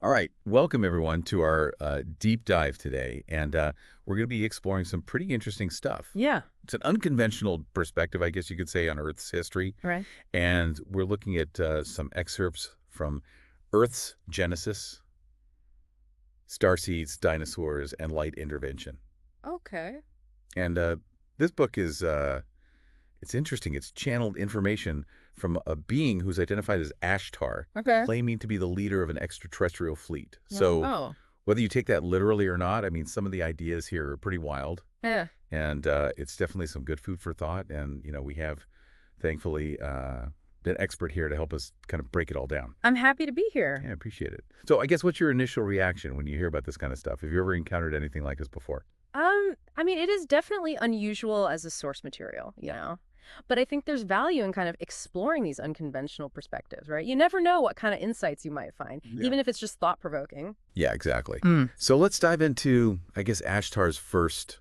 All right, welcome everyone to our deep dive today, and we're going to be exploring some pretty interesting stuff. Yeah, It's an unconventional perspective, I guess you could say, on Earth's history, right. and we're looking at some excerpts from Earth's genesis, star seeds, dinosaurs, and light intervention. Okay. And this book is it's interesting. It's channeled information from a being who's identified as Ashtar, Okay. claiming to be the leader of an extraterrestrial fleet. Oh, So oh, whether you take that literally or not, I mean, some of the ideas here are pretty wild, yeah. and it's definitely some good food for thought. And, we have, thankfully, an expert here to help us kind of break it all down. I'm happy to be here. Yeah, I appreciate it. So I guess what's your initial reaction when you hear about this kind of stuff? Have you ever encountered anything like this before? It is definitely unusual as a source material. But I think there's value in kind of exploring these unconventional perspectives, right? You never know what kind of insights you might find, Yeah. even if it's just thought-provoking. Yeah, exactly. Mm. So let's dive into, I guess, Ashtar's first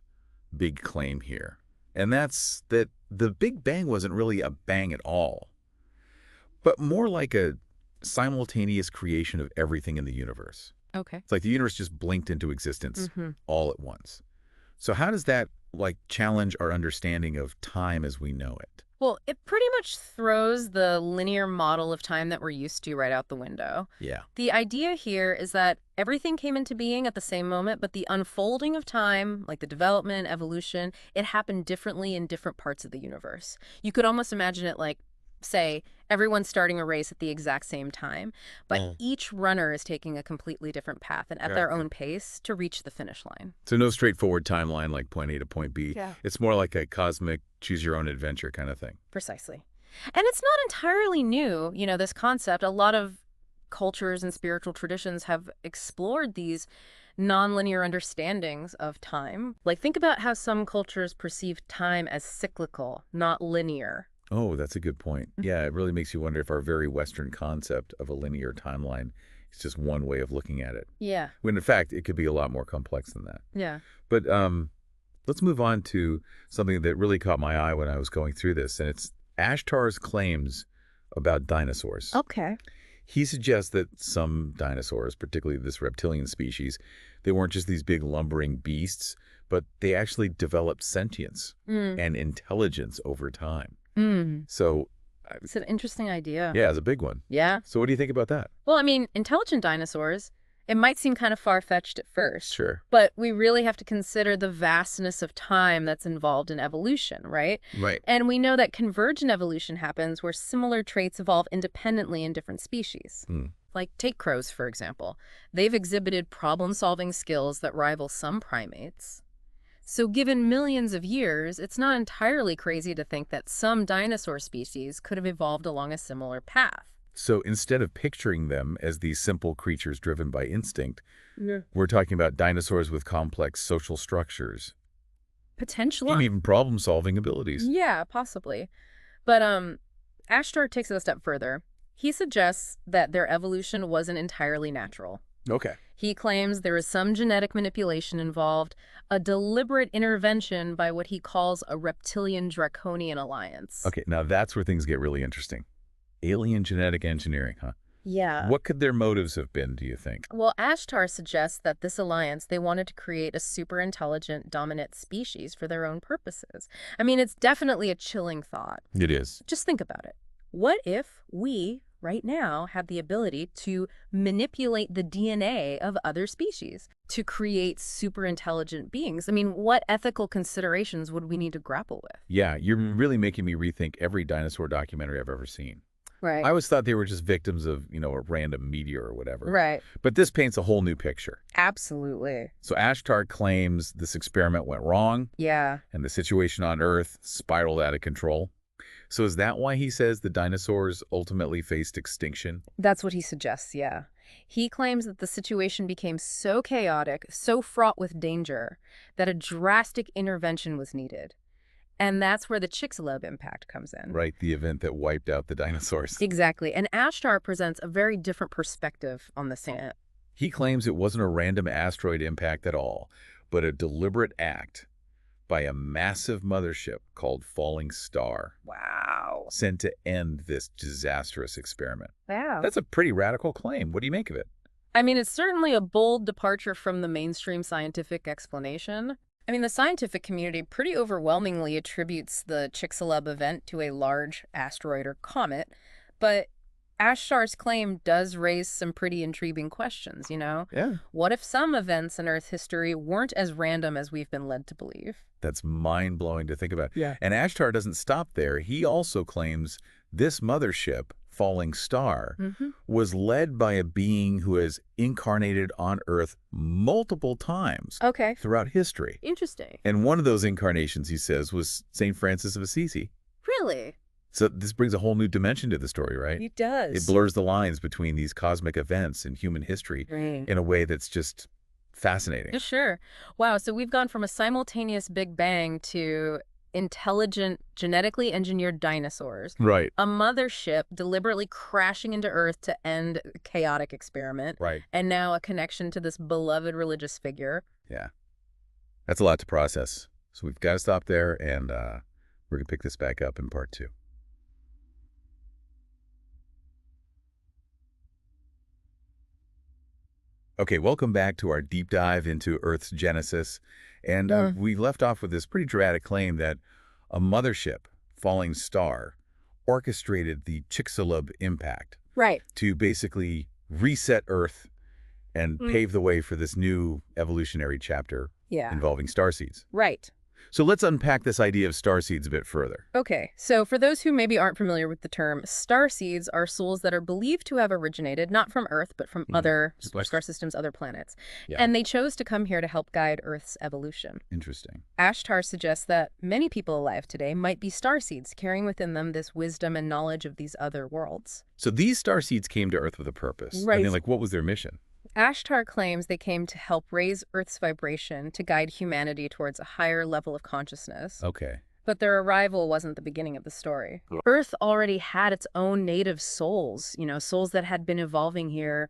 big claim here. And that's that the Big Bang wasn't really a bang at all, but more like a simultaneous creation of everything in the universe. Okay. It's like the universe just blinked into existence Mm-hmm. all at once. So how does that challenge our understanding of time as we know it? Well, it pretty much throws the linear model of time that we're used to right out the window. Yeah. The idea here is that everything came into being at the same moment, but the unfolding of time, like the development, evolution, it happened differently in different parts of the universe. You could almost imagine it like, say, everyone starting a race at the exact same time, but each runner is taking a completely different path and at their Gotcha. own pace to reach the finish line. So no straightforward timeline like point A to point B. Yeah. It's more like a cosmic choose your own adventure kind of thing. Precisely. And it's not entirely new, this concept. A lot of cultures and spiritual traditions have explored these nonlinear understandings of time. Like, think about how some cultures perceive time as cyclical, not linear. Oh, that's a good point. Yeah, it really makes you wonder if our very Western concept of a linear timeline is just one way of looking at it. Yeah, When in fact, it could be a lot more complex than that. yeah. But let's move on to something that really caught my eye when I was going through this, and it's Ashtar's claims about dinosaurs. Okay. He suggests that some dinosaurs, particularly this reptilian species, they weren't just these big lumbering beasts, but they actually developed sentience Mm. and intelligence over time. Mm. So, It's an interesting idea. yeah, it's a big one. Yeah. So what do you think about that? Well, intelligent dinosaurs, it might seem kind of far-fetched at first, Sure. but we really have to consider the vastness of time that's involved in evolution, right? Right. And we know that convergent evolution happens where similar traits evolve independently in different species. Hmm. Like, take crows, for example. They've exhibited problem-solving skills that rival some primates. So given millions of years, it's not entirely crazy to think that some dinosaur species could have evolved along a similar path. So instead of picturing them as these simple creatures driven by instinct, Yeah. we're talking about dinosaurs with complex social structures Potentially. and even problem-solving abilities. Yeah, possibly. But Ashtar takes it a step further. He suggests that their evolution wasn't entirely natural. Okay. He claims there is some genetic manipulation involved, a deliberate intervention by what he calls a reptilian draconian alliance. Okay, now that's where things get really interesting. Alien genetic engineering, huh? Yeah. What could their motives have been, do you think? Well, Ashtar suggests that this alliance, they wanted to create a super intelligent dominant species for their own purposes. It's definitely a chilling thought. It is. Just think about it. What if we, right now, had the ability to manipulate the DNA of other species to create super intelligent beings? What ethical considerations would we need to grapple with? Yeah, you're really making me rethink every dinosaur documentary I've ever seen. Right. I always thought they were just victims of, a random meteor or whatever. Right. But this paints a whole new picture. Absolutely. So Ashtar claims this experiment went wrong Yeah. and the situation on Earth spiraled out of control. So is that why he says the dinosaurs ultimately faced extinction? That's what he suggests, yeah. He claims that the situation became so chaotic, so fraught with danger, that a drastic intervention was needed. And that's where the Chicxulub impact comes in. Right, the event that wiped out the dinosaurs. Exactly. And Ashtar presents a very different perspective on the same. He claims it wasn't a random asteroid impact at all, but a deliberate act by a massive mothership called Falling Star, Wow. sent to end this disastrous experiment. Wow. That's a pretty radical claim. What do you make of it? I mean, it's certainly a bold departure from the mainstream scientific explanation. I mean, the scientific community pretty overwhelmingly attributes the Chicxulub event to a large asteroid or comet, but Ashtar's claim does raise some pretty intriguing questions, you know? Yeah. What if some events in Earth history weren't as random as we've been led to believe? That's mind-blowing to think about. Yeah. And Ashtar doesn't stop there. He also claims this mothership, falling star, Mm-hmm. was led by a being who has incarnated on Earth multiple times Okay. throughout history. Interesting. And one of those incarnations, he says, was St. Francis of Assisi. Really? So this brings a whole new dimension to the story, right? It does. It blurs the lines between these cosmic events in human history Right. in a way that's just fascinating. Yeah, sure. Wow, so we've gone from a simultaneous Big Bang to intelligent, genetically engineered dinosaurs, Right. a mothership deliberately crashing into Earth to end a chaotic experiment, Right. and now a connection to this beloved religious figure. Yeah. That's a lot to process. So we've got to stop there, and we're going to pick this back up in part 2. Okay, welcome back to our deep dive into Earth's genesis. And we left off with this pretty dramatic claim that a mothership, falling star, orchestrated the Chicxulub impact Right. to basically reset Earth and pave the way for this new evolutionary chapter Yeah. involving starseeds. Right. So let's unpack this idea of starseeds a bit further. Okay, so for those who maybe aren't familiar with the term, starseeds are souls that are believed to have originated not from Earth, but from other star systems, other planets. Yeah. And they chose to come here to help guide Earth's evolution. Interesting. Ashtar suggests that many people alive today might be starseeds, carrying within them this wisdom and knowledge of these other worlds. So these starseeds came to Earth with a purpose. I Right. mean, like, what was their mission? Ashtar claims they came to help raise Earth's vibration to guide humanity towards a higher level of consciousness. Okay. But their arrival wasn't the beginning of the story. Earth already had its own native souls, souls that had been evolving here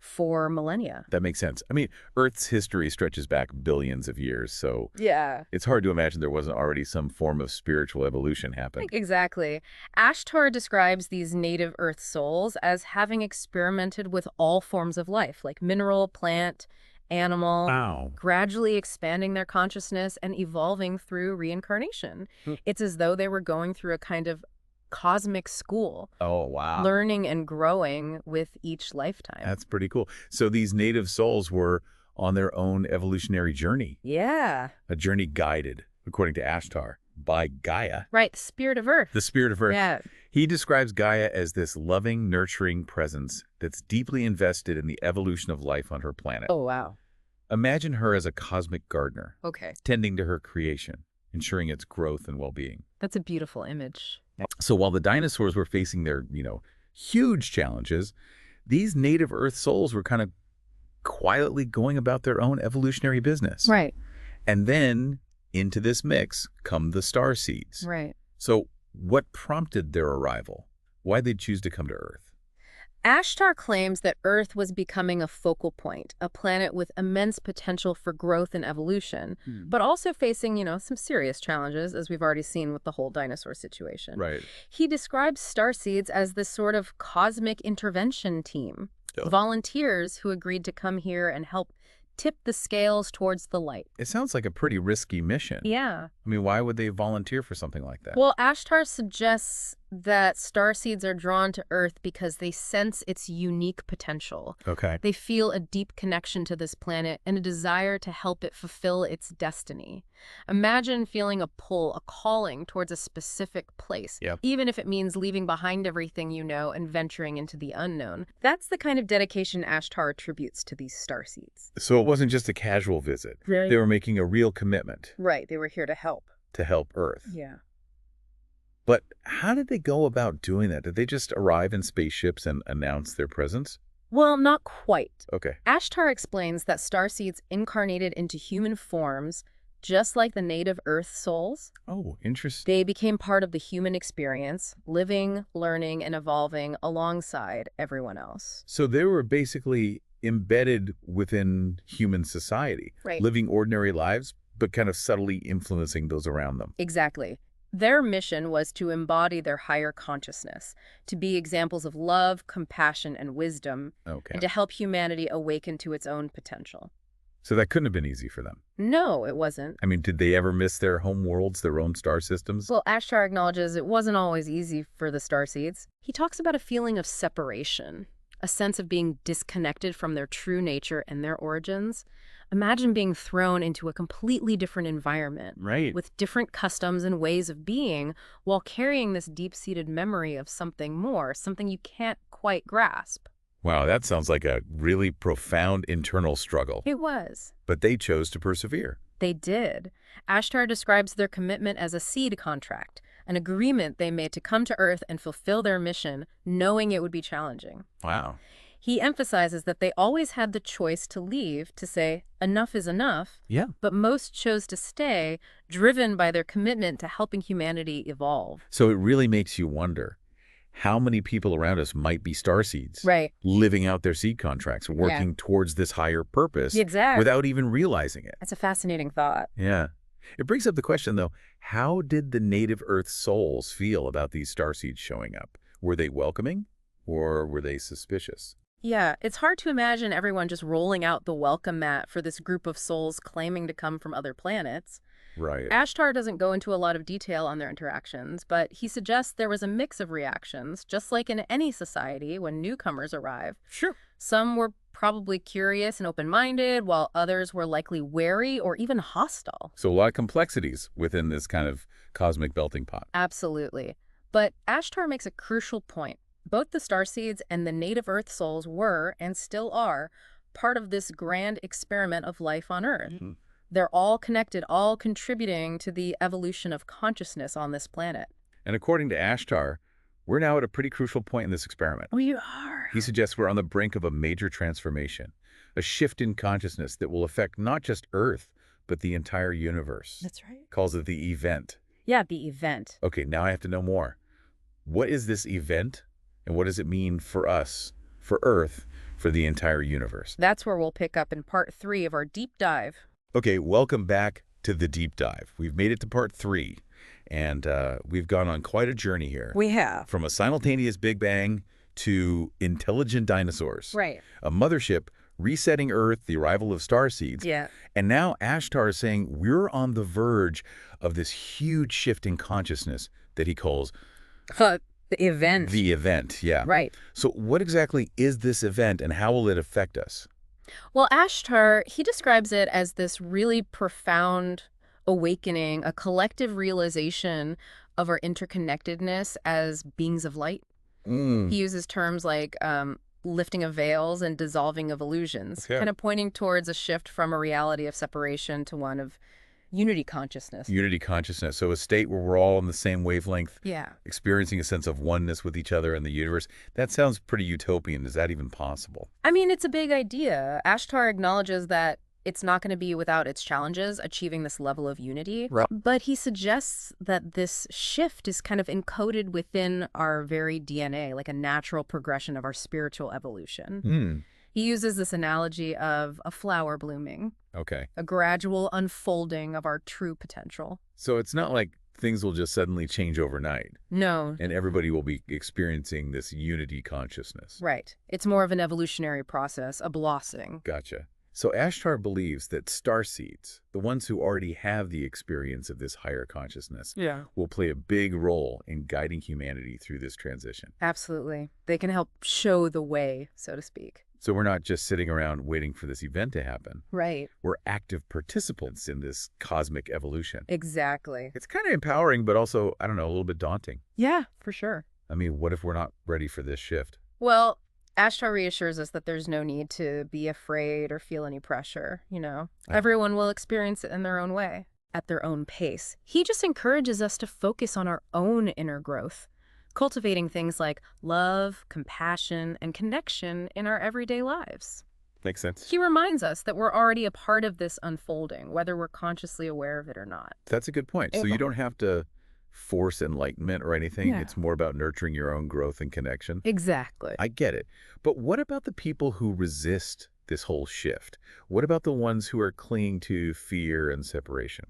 for millennia. That makes sense. I mean, Earth's history stretches back billions of years, so Yeah. it's hard to imagine there wasn't already some form of spiritual evolution happening. Exactly. Ashtar describes these native Earth souls as having experimented with all forms of life, like mineral, plant, animal, Wow. gradually expanding their consciousness and evolving through reincarnation. It's as though they were going through a kind of cosmic school, Oh, wow. learning and growing with each lifetime. That's pretty cool. So these native souls were on their own evolutionary journey, Yeah. a journey guided, according to Ashtar, by Gaia, Right, the spirit of Earth. the spirit of Earth. Yeah. He describes Gaia as this loving, nurturing presence that's deeply invested in the evolution of life on her planet. Oh, wow. Imagine her as a cosmic gardener, Okay. tending to her creation, ensuring its growth and well-being. That's a beautiful image. So while the dinosaurs were facing their, huge challenges, these native Earth souls were kind of quietly going about their own evolutionary business. Right. And then into this mix come the starseeds. Right. So what prompted their arrival? Why'd they choose to come to Earth? Ashtar claims that Earth was becoming a focal point, a planet with immense potential for growth and evolution, but also facing, some serious challenges, as we've already seen with the whole dinosaur situation. Right. He describes starseeds as this sort of cosmic intervention team, Oh. volunteers who agreed to come here and help tip the scales towards the light. It sounds like a pretty risky mission. Yeah. I mean, why would they volunteer for something like that? Well, Ashtar suggests that starseeds are drawn to Earth because they sense its unique potential. Okay. They feel a deep connection to this planet and a desire to help it fulfill its destiny. Imagine feeling a pull, a calling towards a specific place, Yep. even if it means leaving behind everything you know and venturing into the unknown. That's the kind of dedication Ashtar attributes to these starseeds. So it wasn't just a casual visit. Right. They were making a real commitment Right, they were here to help. to help Earth. Yeah. But how did they go about doing that? Did they just arrive in spaceships and announce their presence? Well, not quite. Okay. Ashtar explains that starseeds incarnated into human forms, just like the native Earth souls. Oh, interesting. They became part of the human experience, living, learning, and evolving alongside everyone else. So they were basically embedded within human society, Right. living ordinary lives, but kind of subtly influencing those around them. Exactly. Their mission was to embody their higher consciousness, to be examples of love, compassion, and wisdom, Okay. and to help humanity awaken to its own potential. So that couldn't have been easy for them. No, it wasn't. I mean, did they ever miss their home worlds, their own star systems? Well, Ashtar acknowledges it wasn't always easy for the starseeds. He talks about a feeling of separation, a sense of being disconnected from their true nature and their origins. Imagine being thrown into a completely different environment Right. with different customs and ways of being while carrying this deep-seated memory of something more, something you can't quite grasp. Wow, that sounds like a really profound internal struggle. It was. But they chose to persevere. They did. Ashtar describes their commitment as a seed contract, an agreement they made to come to Earth and fulfill their mission, knowing it would be challenging. Wow. He emphasizes that they always had the choice to leave, to say, enough is enough, Yeah. but most chose to stay, driven by their commitment to helping humanity evolve. So it really makes you wonder how many people around us might be starseeds, Right. living out their seed contracts, working towards this higher purpose Exactly. without even realizing it. That's a fascinating thought. Yeah. It brings up the question, though, how did the native Earth souls feel about these starseeds showing up? Were they welcoming or were they suspicious? Yeah, it's hard to imagine everyone just rolling out the welcome mat for this group of souls claiming to come from other planets. Right. Ashtar doesn't go into a lot of detail on their interactions, but he suggests there was a mix of reactions, just like in any society when newcomers arrive. Sure. Some were probably curious and open-minded, while others were likely wary or even hostile. So a lot of complexities within this kind of cosmic melting pot. Absolutely. But Ashtar makes a crucial point. Both the starseeds and the native Earth souls were, and still are, part of this grand experiment of life on Earth. Mhm. They're all connected, all contributing to the evolution of consciousness on this planet. And according to Ashtar, we're now at a pretty crucial point in this experiment. We are. He suggests we're on the brink of a major transformation, a shift in consciousness that will affect not just Earth, but the entire universe. That's right. Calls it the event. Yeah, the event. Okay, now I have to know more. What is this event, and what does it mean for us, for Earth, for the entire universe? That's where we'll pick up in part 3 of our deep dive. Okay, welcome back to the deep dive. We've made it to part 3, and we've gone on quite a journey here. We have. From a simultaneous Big Bang to intelligent dinosaurs. Right. A mothership resetting Earth, the arrival of starseeds. Yeah. And now Ashtar is saying we're on the verge of this huge shift in consciousness that he calls The event. the event. Yeah. Right. So what exactly is this event, and how will it affect us? Well, Ashtar, he describes it as this really profound awakening, a collective realization of our interconnectedness as beings of light. He uses terms like lifting of veils and dissolving of illusions, Okay. kind of pointing towards a shift from a reality of separation to one of unity consciousness. Unity consciousness. So a state where we're all on the same wavelength, Yeah. experiencing a sense of oneness with each other and the universe. That sounds pretty utopian. Is that even possible? I mean, it's a big idea. Ashtar acknowledges that it's not going to be without its challenges achieving this level of unity. Right. But he suggests that this shift is kind of encoded within our very DNA, like a natural progression of our spiritual evolution. He uses this analogy of a flower blooming, Okay. a gradual unfolding of our true potential. So it's not like things will just suddenly change overnight No, and everybody will be experiencing this unity consciousness. right. It's more of an evolutionary process, a blossoming. Gotcha. So Ashtar believes that starseeds, the ones who already have the experience of this higher consciousness, Yeah. will play a big role in guiding humanity through this transition. Absolutely. They can help show the way, so to speak. So we're not just sitting around waiting for this event to happen. Right. We're active participants in this cosmic evolution. Exactly. It's kind of empowering, but also, I don't know, a little bit daunting. Yeah, for sure. I mean, what if we're not ready for this shift? Well, Ashtar reassures us that there's no need to be afraid or feel any pressure, you know. Everyone will experience it in their own way, at their own pace. He just encourages us to focus on our own inner growth, cultivating things like love, compassion, and connection in our everyday lives. Makes sense. He reminds us that we're already a part of this unfolding, whether we're consciously aware of it or not. That's a good point. So you don't have to force enlightenment or anything. Yeah. It's more about nurturing your own growth and connection. Exactly. I get it. But what about the people who resist this whole shift? What about the ones who are clinging to fear and separation?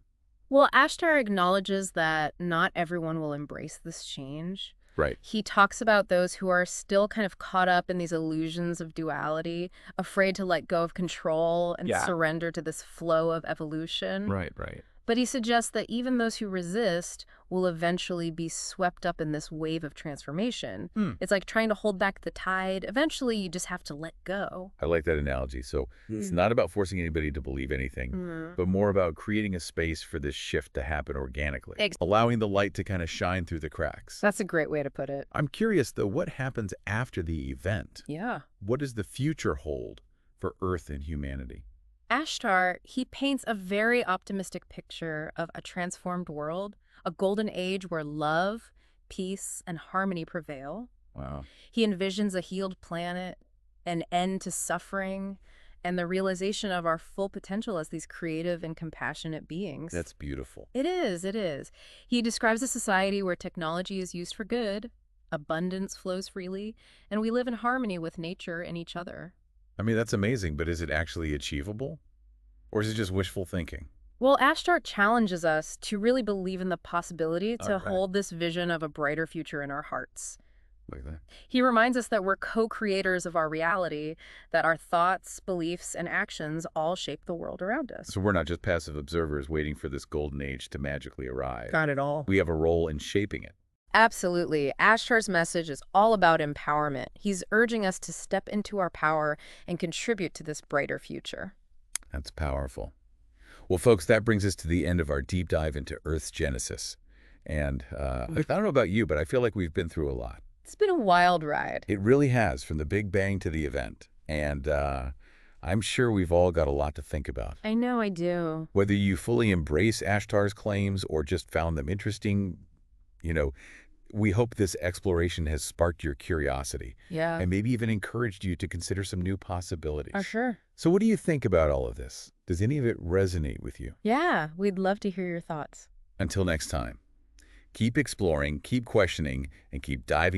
Well, Ashtar acknowledges that not everyone will embrace this change. Right. He talks about those who are still kind of caught up in these illusions of duality, afraid to let go of control and Yeah. surrender to this flow of evolution. Right, right. But he suggests that even those who resist will eventually be swept up in this wave of transformation. Hmm. It's like trying to hold back the tide. Eventually, you just have to let go. I like that analogy. So it's not about forcing anybody to believe anything, Mm. but more about creating a space for this shift to happen organically, Ex- allowing the light to kind of shine through the cracks. That's a great way to put it. I'm curious, though, what happens after the event? Yeah. What does the future hold for Earth and humanity? Ashtar, he paints a very optimistic picture of a transformed world, a golden age where love, peace, and harmony prevail. Wow. He envisions a healed planet, an end to suffering, and the realization of our full potential as these creative and compassionate beings. That's beautiful. It is, it is. He describes a society where technology is used for good, abundance flows freely, and we live in harmony with nature and each other. I mean, that's amazing, but is it actually achievable? Or is it just wishful thinking? Well, Ashtar challenges us to really believe in the possibility to Okay. hold this vision of a brighter future in our hearts. Like that. He reminds us that we're co-creators of our reality, that our thoughts, beliefs, and actions all shape the world around us. So we're not just passive observers waiting for this golden age to magically arrive. Got it all. We have a role in shaping it. Absolutely. Ashtar's message is all about empowerment. He's urging us to step into our power and contribute to this brighter future. That's powerful. Well, folks, that brings us to the end of our deep dive into Earth's genesis. And I don't know about you, but I feel like we've been through a lot. It's been a wild ride. It really has, from the Big Bang to the event. And I'm sure we've all got a lot to think about. I know I do. Whether you fully embrace Ashtar's claims or just found them interesting, we hope this exploration has sparked your curiosity Yeah. and maybe even encouraged you to consider some new possibilities. Oh, sure. So what do you think about all of this? Does any of it resonate with you? Yeah, we'd love to hear your thoughts. Until next time, keep exploring, keep questioning, and keep diving